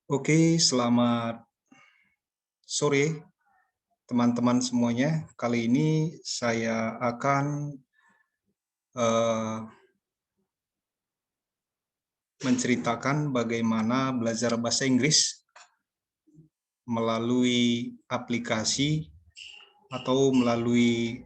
Oke, selamat sore teman-teman semuanya. Kali ini saya akan eh, menceritakan bagaimana belajar bahasa Inggris melalui aplikasi atau melalui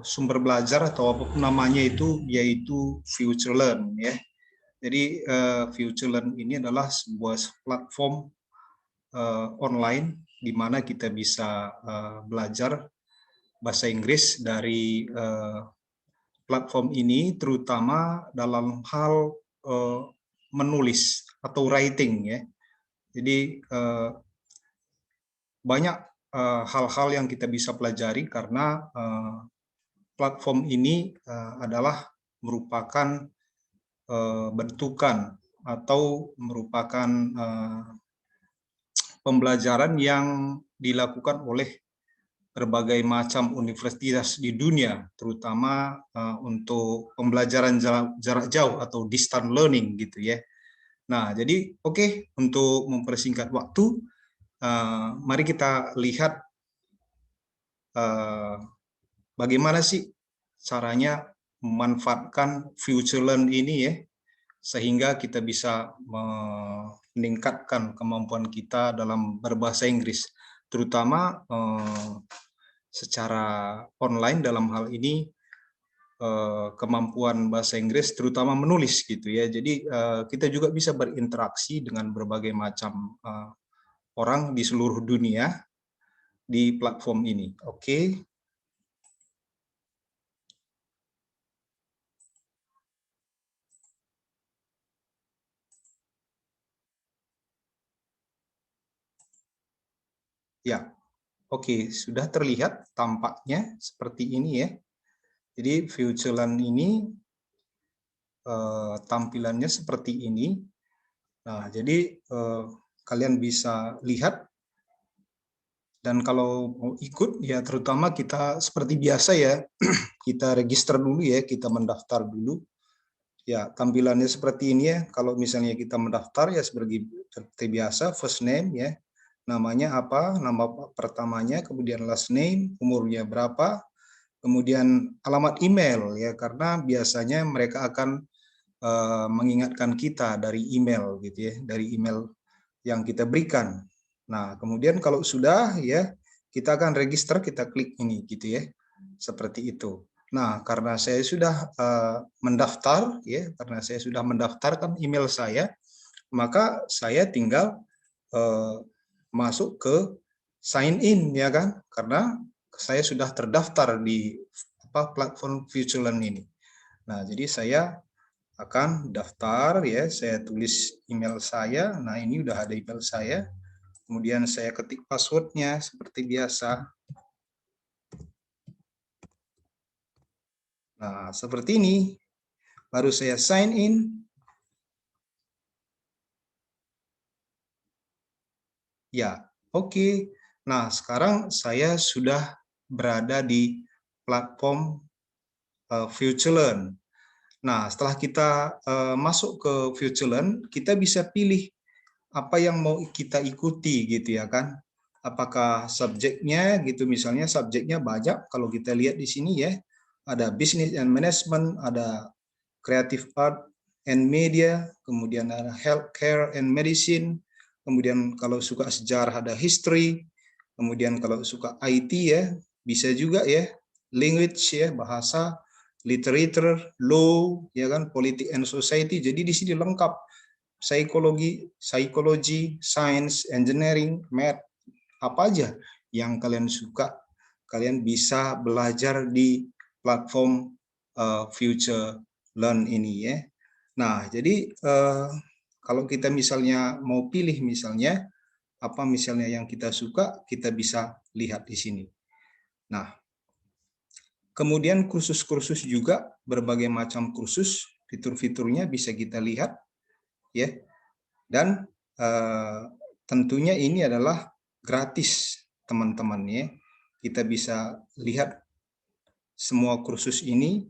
sumber belajar atau apapun namanya itu, yaitu FutureLearn ya. Jadi FutureLearn ini adalah sebuah platform online di mana kita bisa belajar bahasa Inggris dari platform ini, terutama dalam hal menulis atau writing ya. Jadi banyak hal-hal yang kita bisa pelajari karena platform ini adalah merupakan bentukan atau merupakan pembelajaran yang dilakukan oleh berbagai macam universitas di dunia, terutama untuk pembelajaran jarak jauh atau distance learning gitu ya. Nah, jadi oke, untuk mempersingkat waktu, mari kita lihat bagaimana sih caranya memanfaatkan FutureLearn ini ya, sehingga kita bisa meningkatkan kemampuan kita dalam berbahasa Inggris, terutama secara online. Dalam hal ini kemampuan bahasa Inggris terutama menulis gitu ya. Jadi kita juga bisa berinteraksi dengan berbagai macam orang di seluruh dunia di platform ini. Oke. Ya. Oke, sudah terlihat tampaknya seperti ini ya. Jadi FutureLearn ini tampilannya seperti ini. Nah, jadi kalian bisa lihat. Dan kalau mau ikut, ya terutama kita seperti biasa ya, kita register dulu ya, kita mendaftar dulu. Ya, tampilannya seperti ini ya. Kalau misalnya kita mendaftar ya seperti biasa, first name ya, namanya apa, nama pertamanya, kemudian last name, umurnya berapa, kemudian alamat email ya, karena biasanya mereka akan mengingatkan kita dari email gitu ya, dari email yang kita berikan. Nah, kemudian kalau sudah ya, kita akan register, kita klik ini gitu ya. Seperti itu. Nah, karena saya sudah mendaftar ya, karena saya sudah mendaftarkan email saya, maka saya tinggal masuk ke sign in ya kan, karena saya sudah terdaftar di platform FutureLearn ini. Nah, jadi saya akan daftar ya, saya tulis email saya. Nah, ini udah ada email saya. Kemudian saya ketik passwordnya seperti biasa. Nah, seperti ini. Baru saya sign in. Ya, oke. Nah, sekarang saya sudah berada di platform FutureLearn. Nah, setelah kita masuk ke FutureLearn, kita bisa pilih apa yang mau kita ikuti gitu ya kan. Apakah subjeknya gitu, misalnya subjeknya banyak, kalau kita lihat di sini ya, ada business and management, ada creative art and media, kemudian ada healthcare and medicine, kemudian kalau suka sejarah ada history, kemudian kalau suka IT ya, bisa juga ya, language ya, bahasa, literature, law, ya kan, politik and society. Jadi di sini lengkap, psikologi, science, engineering, math, apa aja yang kalian suka, kalian bisa belajar di platform FutureLearn ini ya. Nah, jadi kalau kita misalnya mau pilih misalnya apa misalnya yang kita suka, kita bisa lihat di sini. Nah, kemudian kursus-kursus juga, berbagai macam kursus, fitur-fiturnya bisa kita lihat ya. Dan tentunya ini adalah gratis teman-teman ya. Kita bisa lihat semua kursus ini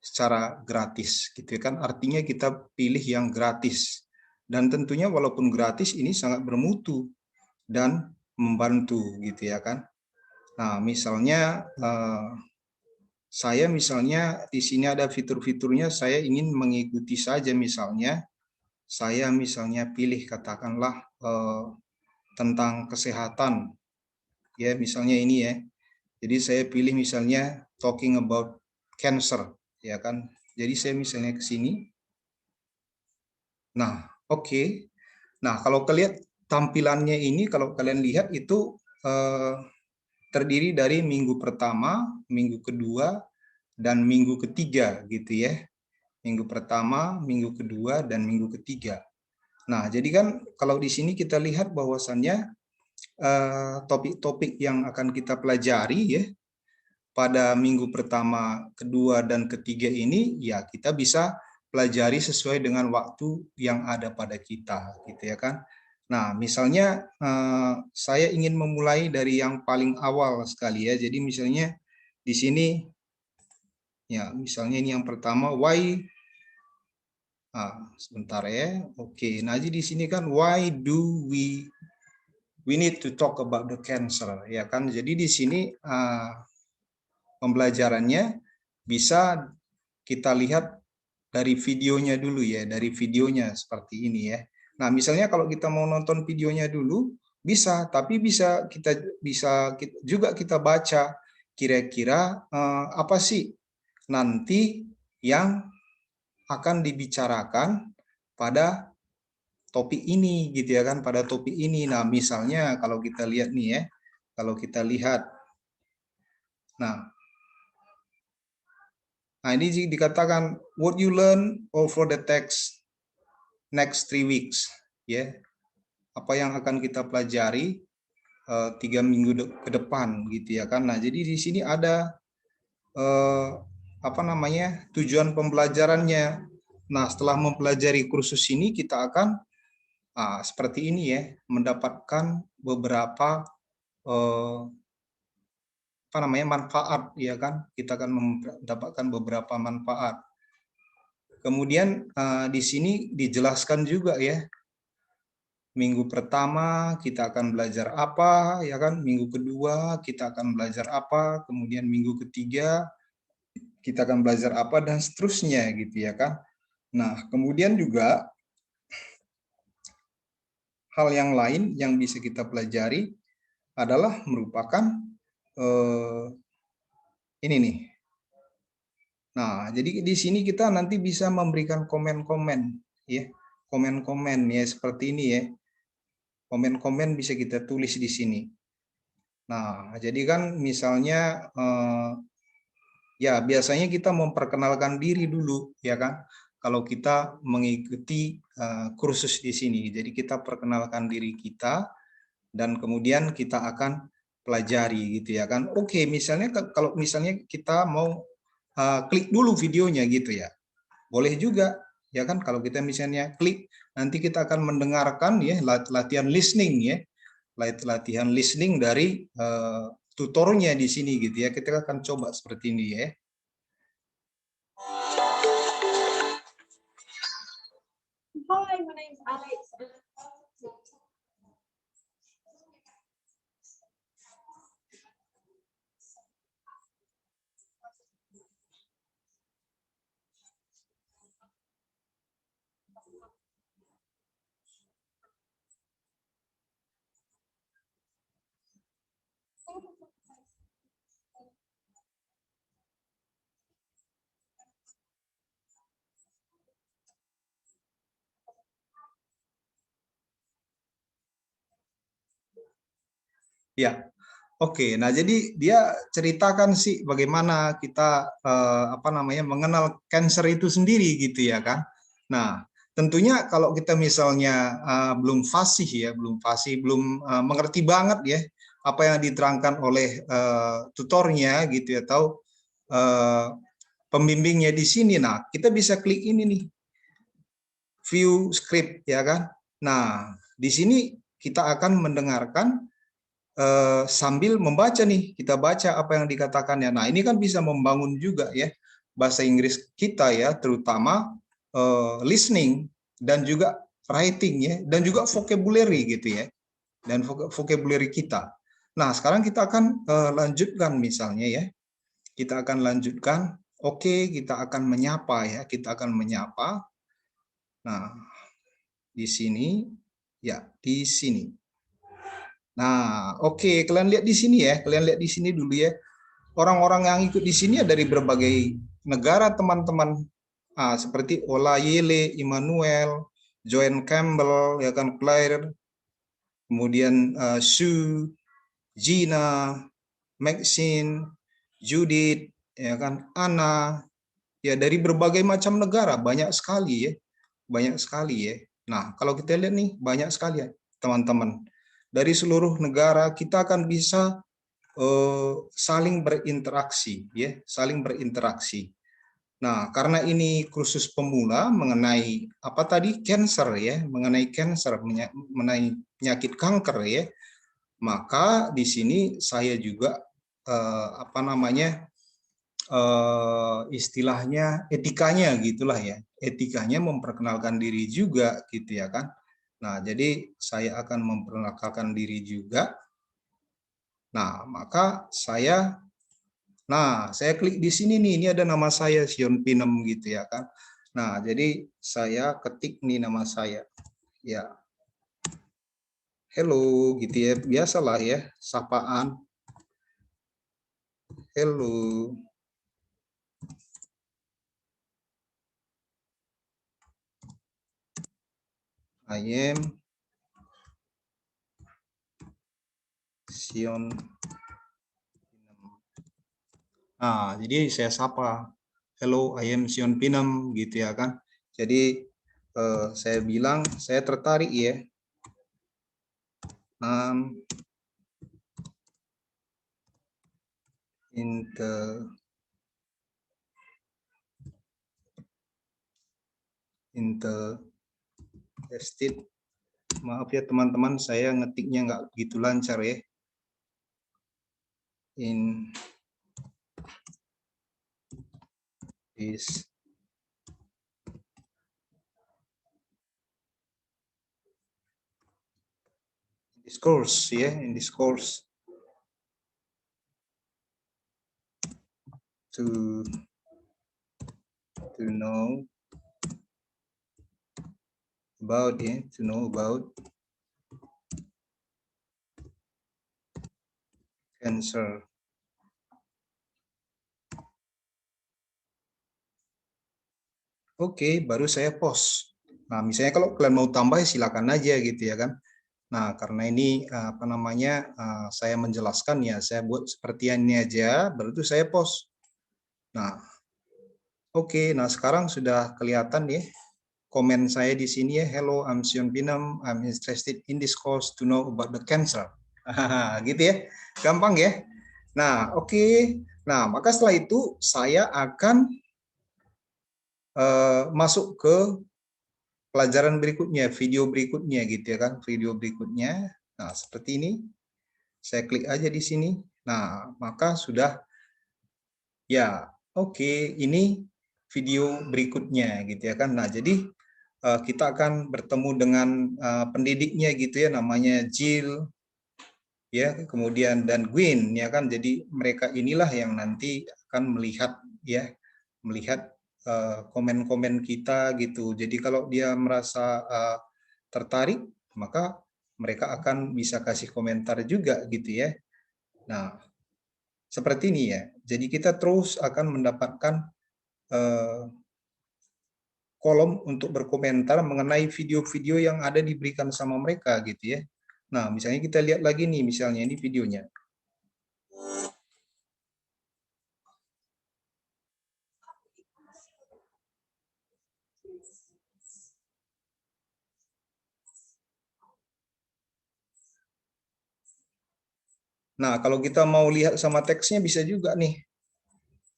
secara gratis gitu kan, artinya kita pilih yang gratis. Dan tentunya walaupun gratis ini sangat bermutu dan membantu gitu ya kan. Nah, misalnya saya misalnya di sini ada fitur-fiturnya, saya ingin mengikuti saja misalnya. Saya misalnya pilih katakanlah tentang kesehatan. Ya, misalnya ini ya. Jadi saya pilih misalnya talking about cancer, ya kan. Jadi saya misalnya ke sini. Nah, oke. Nah, kalau kalian tampilannya ini, kalau kalian lihat itu terdiri dari minggu pertama, minggu kedua, dan minggu ketiga gitu ya. Minggu pertama, minggu kedua, dan minggu ketiga. Nah, jadi kan kalau di sini kita lihat bahwasannya topik-topik yang akan kita pelajari ya pada minggu pertama, kedua, dan ketiga ini ya kita bisa pelajari sesuai dengan waktu yang ada pada kita gitu ya kan. Nah, misalnya saya ingin memulai dari yang paling awal sekali ya. Jadi misalnya di sini ya, misalnya ini yang pertama why sebentar ya. Oke, nah jadi di sini kan why do we need to talk about the cancer ya kan. Jadi di sini pembelajarannya bisa kita lihat dari videonya dulu ya, dari videonya seperti ini ya. Nah, misalnya kalau kita mau nonton videonya dulu bisa, tapi bisa juga kita baca kira-kira apa sih nanti yang akan dibicarakan pada topik ini gitu ya kan, pada topik ini. Nah, misalnya kalau kita lihat nih ya, kalau kita lihat nah ini dikatakan what you learn over the next 3 weeks ya. Apa yang akan kita pelajari 3 minggu ke depan gitu ya kan. Nah, jadi di sini ada apa namanya? Tujuan pembelajarannya. Nah, setelah mempelajari kursus ini kita akan seperti ini ya, mendapatkan beberapa apa namanya manfaat ya kan. Kita akan mendapatkan beberapa manfaat. Kemudian di sini dijelaskan juga ya, minggu pertama kita akan belajar apa ya kan, minggu kedua kita akan belajar apa, kemudian minggu ketiga kita akan belajar apa, dan seterusnya gitu ya kan. Nah, kemudian juga hal yang lain yang bisa kita pelajari adalah merupakan ini nih. Nah, jadi di sini kita nanti bisa memberikan komen-komen ya. Komen-komen ya seperti ini ya. Komen-komen bisa kita tulis di sini. Nah, jadi kan misalnya ya biasanya kita memperkenalkan diri dulu ya kan. Kalau kita mengikuti kursus di sini. Jadi kita perkenalkan diri kita dan kemudian kita akan pelajari gitu ya kan. Oke, misalnya kalau misalnya kita mau klik dulu videonya gitu ya. Boleh juga ya kan, kalau kita misalnya klik, nanti kita akan mendengarkan ya latihan listening ya. Latihan listening dari tutornya di sini gitu ya. Kita akan coba seperti ini ya. Hi, my name's Alex. Ya, oke. Nah, jadi dia ceritakan sih bagaimana kita apa namanya mengenal cancer itu sendiri gitu ya kan. Nah, tentunya kalau kita misalnya belum fasih ya, belum mengerti banget ya apa yang diterangkan oleh tutornya gitu ya, atau pembimbingnya di sini. Nah, kita bisa klik ini nih, view script ya kan. Nah, di sini kita akan mendengarkan sambil membaca nih, kita baca apa yang dikatakannya. Nah, ini kan bisa membangun juga ya bahasa Inggris kita ya, terutama listening dan juga writing ya, dan juga vocabulary gitu ya, dan vocabulary kita. Nah, sekarang kita akan lanjutkan misalnya ya. Kita akan lanjutkan. Oke, kita akan menyapa ya. Kita akan menyapa. Nah, di sini ya, di sini. Nah, oke, kalian lihat di sini ya. Kalian lihat di sini dulu ya. Orang-orang yang ikut di sini dari berbagai negara, teman-teman. Seperti Olayele, Emmanuel, Joanne Campbell, ya kan, Claire, kemudian Sue, Gina, Maxine, Judith, ya kan, Anna, ya dari berbagai macam negara, banyak sekali ya, banyak sekali ya. Nah, kalau kita lihat nih, banyak sekali ya, teman-teman. Dari seluruh negara kita akan bisa saling berinteraksi, ya, saling berinteraksi. Nah, karena ini kursus pemula mengenai apa tadi, cancer ya, mengenai cancer, mengenai penyakit kanker ya, maka di sini saya juga apa namanya, istilahnya etikanya gitulah ya, etikanya memperkenalkan diri juga gitu ya kan. Nah, jadi saya akan memperkenalkan diri juga. Nah, maka saya klik di sini nih, ini ada nama saya Sion Pinem gitu ya kan. Nah, jadi saya ketik nih nama saya. Ya, hello gitu ya, biasalah ya, sapaan. Hello. I am Sion. Nah, jadi saya sapa. Hello, I am Sion Pinem gitu ya kan. Jadi saya bilang saya tertarik ya. Interested. Maaf ya teman-teman, saya ngetiknya nggak begitu lancar ya. In this course ya, in this course to know about cancer. Oke, baru saya post. Nah, misalnya kalau kalian mau tambah silakan aja gitu ya kan. Nah, karena ini apa namanya, saya menjelaskan ya, saya buat seperti ini aja, baru itu saya post. Nah, oke, nah sekarang sudah kelihatan ya komen saya di sini ya. Hello, I'm Sion Pinem. I'm interested in this course to know about the cancer. Gitu ya, gampang ya. Nah, oke. Nah, maka setelah itu saya akan masuk ke pelajaran berikutnya, video berikutnya gitu ya kan, video berikutnya. Nah, seperti ini. Saya klik aja di sini. Nah, maka sudah ya, oke, ini video berikutnya gitu ya kan. Nah, jadi kita akan bertemu dengan pendidiknya gitu ya, namanya Jill ya, kemudian dan Gwen ya kan. Jadi mereka inilah yang nanti akan melihat ya, melihat komen-komen kita gitu. Jadi kalau dia merasa tertarik, maka mereka akan bisa kasih komentar juga gitu ya. Nah, seperti ini ya. Jadi kita terus akan mendapatkan kolom untuk berkomentar mengenai video-video yang ada diberikan sama mereka gitu ya. Nah, misalnya kita lihat lagi nih, misalnya ini videonya. Nah, kalau kita mau lihat sama teksnya bisa juga nih.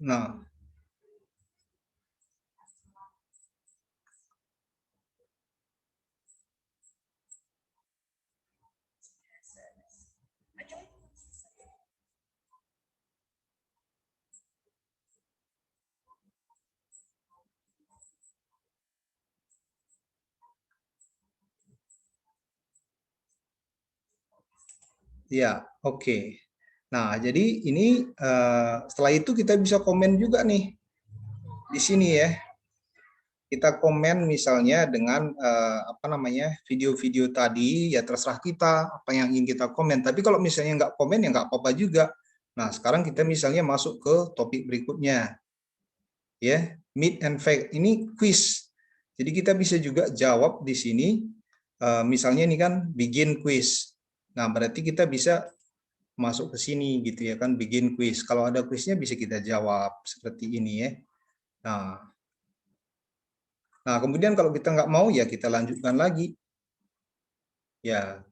Nah, Ya, oke. Nah, jadi ini setelah itu kita bisa komen juga nih di sini ya. Kita komen misalnya dengan apa namanya video-video tadi, ya terserah kita apa yang ingin kita komen. Tapi kalau misalnya nggak komen ya nggak apa-apa juga. Nah, sekarang kita misalnya masuk ke topik berikutnya, ya, meet and fact. Ini quiz. Jadi kita bisa juga jawab di sini. Misalnya ini kan begin quiz. Nah, berarti kita bisa masuk ke sini gitu ya kan, begin quiz. Kalau ada quiznya bisa kita jawab seperti ini ya. Nah, kemudian kalau kita nggak mau ya kita lanjutkan lagi. Ya,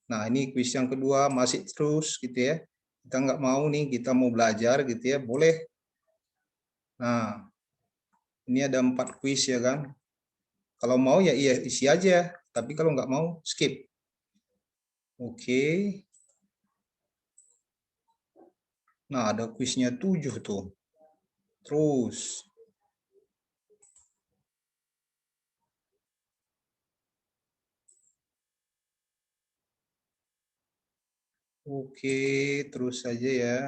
nah ini quiz yang kedua masih terus gitu ya. Kita nggak mau nih, kita mau belajar gitu ya, boleh. Nah, ini ada 4 quiz ya kan. Kalau mau ya iya isi aja, tapi kalau nggak mau skip. Oke. Nah, ada quiznya 7 tuh. Terus. Oke, terus saja ya.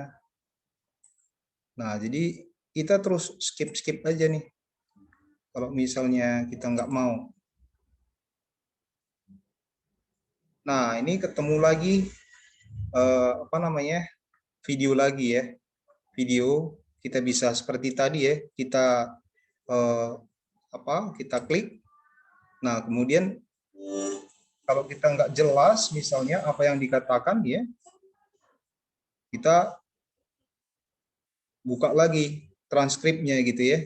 Nah, jadi kita terus skip-skip aja nih. Kalau misalnya kita nggak mau. Nah, ini ketemu lagi apa namanya video lagi ya. Video kita bisa seperti tadi ya, kita kita klik. Nah, kemudian kalau kita nggak jelas misalnya apa yang dikatakan ya, kita buka lagi transkripnya gitu ya.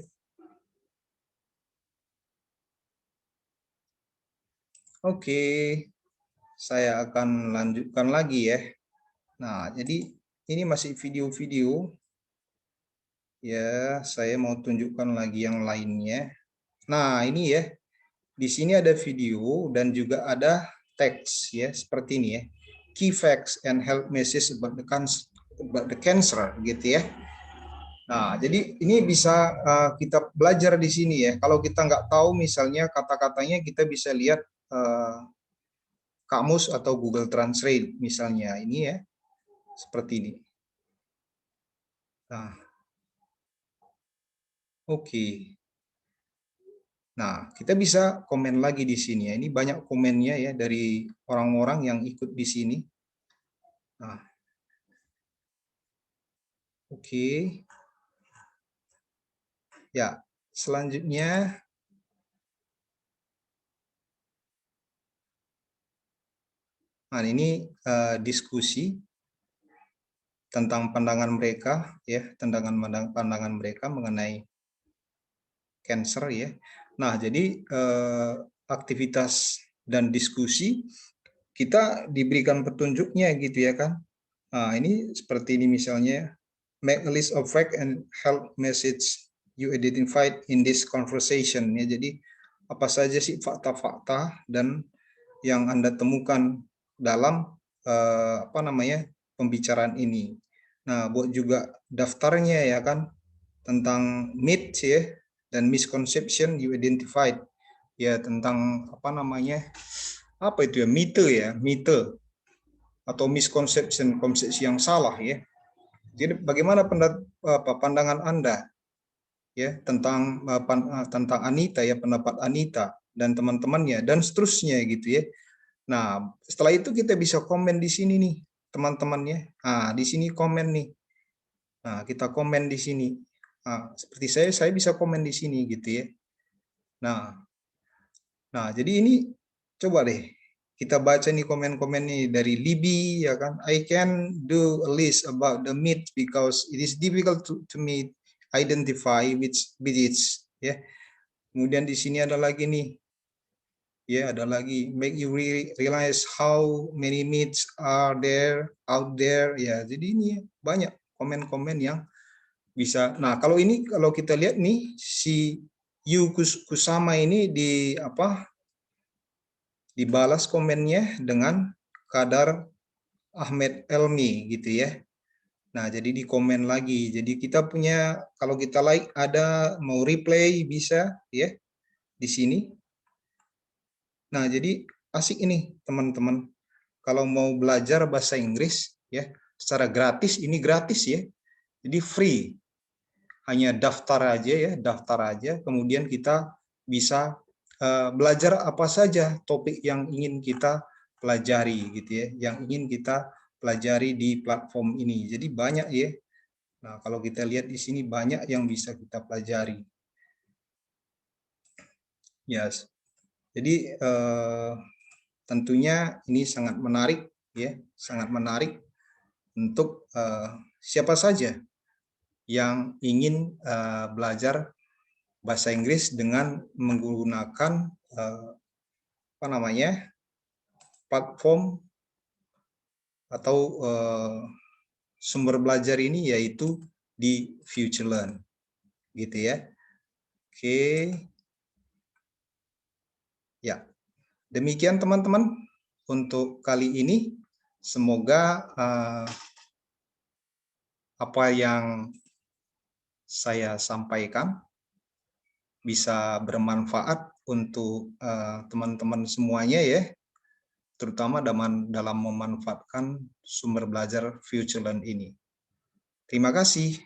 Oke, saya akan lanjutkan lagi ya. Nah, jadi ini masih video-video ya, saya mau tunjukkan lagi yang lainnya. Nah, ini ya, di sini ada video dan juga ada teks ya, seperti ini ya. Key facts and health message about the cancer gitu ya. Nah, jadi ini bisa kita belajar di sini ya. Kalau kita nggak tahu misalnya kata-katanya, kita bisa lihat kamus atau Google Translate misalnya. Ini ya, seperti ini. Nah, oke. Nah, kita bisa komen lagi di sini ya. Ini banyak komennya ya dari orang-orang yang ikut di sini. Nah, oke. Ya, selanjutnya nah ini diskusi tentang pandangan mereka ya, pandangan mereka mengenai cancer ya. Nah, jadi aktivitas dan diskusi kita diberikan petunjuknya gitu ya kan. Nah, ini seperti ini misalnya, make a list of fact and health message you identified in this conversation ya. Jadi apa saja sih fakta-fakta dan yang Anda temukan dalam apa namanya pembicaraan ini. Nah, buat juga daftarnya ya kan tentang myth ya dan misconception you identified ya, tentang apa namanya, apa itu ya, mite atau misconception, konsepsi yang salah ya. Jadi bagaimana pandangan Anda ya tentang tentang Anita ya, pendapat Anita dan teman-temannya dan seterusnya gitu ya. Nah, setelah itu kita bisa komen di sini nih, teman-temannya. Nah, di sini komen nih. Nah, kita komen di sini. Nah, seperti saya bisa komen di sini gitu ya. Nah, jadi ini coba deh kita baca nih komen-komen nih dari Libby ya kan. I can do a list about the myth because it is difficult to me identify which bits ya. Kemudian di sini ada lagi nih. Ya, ada lagi make you realize how many myths are there out there ya. Jadi ini banyak komen-komen yang bisa. Nah, kalau ini kalau kita lihat nih si Yu Kusama ini di apa? Dibalas komennya dengan Kadar Ahmed Elmi gitu ya. Nah, jadi di komen lagi. Jadi kita punya, kalau kita like ada, mau replay bisa ya di sini. Nah, jadi asik ini teman-teman. kalau mau belajar bahasa Inggris ya secara gratis, ini gratis ya. Jadi free. Hanya daftar aja, kemudian kita bisa belajar apa saja topik yang ingin kita pelajari gitu ya, yang ingin kita pelajari di platform ini. Jadi banyak ya. Nah, kalau kita lihat di sini banyak yang bisa kita pelajari. Yes. Jadi tentunya ini sangat menarik ya, sangat menarik untuk siapa saja yang ingin belajar bahasa Inggris dengan menggunakan apa namanya platform atau sumber belajar ini, yaitu di FutureLearn gitu ya. Oke ya, demikian teman-teman untuk kali ini. Semoga apa yang saya sampaikan bisa bermanfaat untuk teman-teman semuanya ya, terutama dalam memanfaatkan sumber belajar FutureLearn ini. Terima kasih.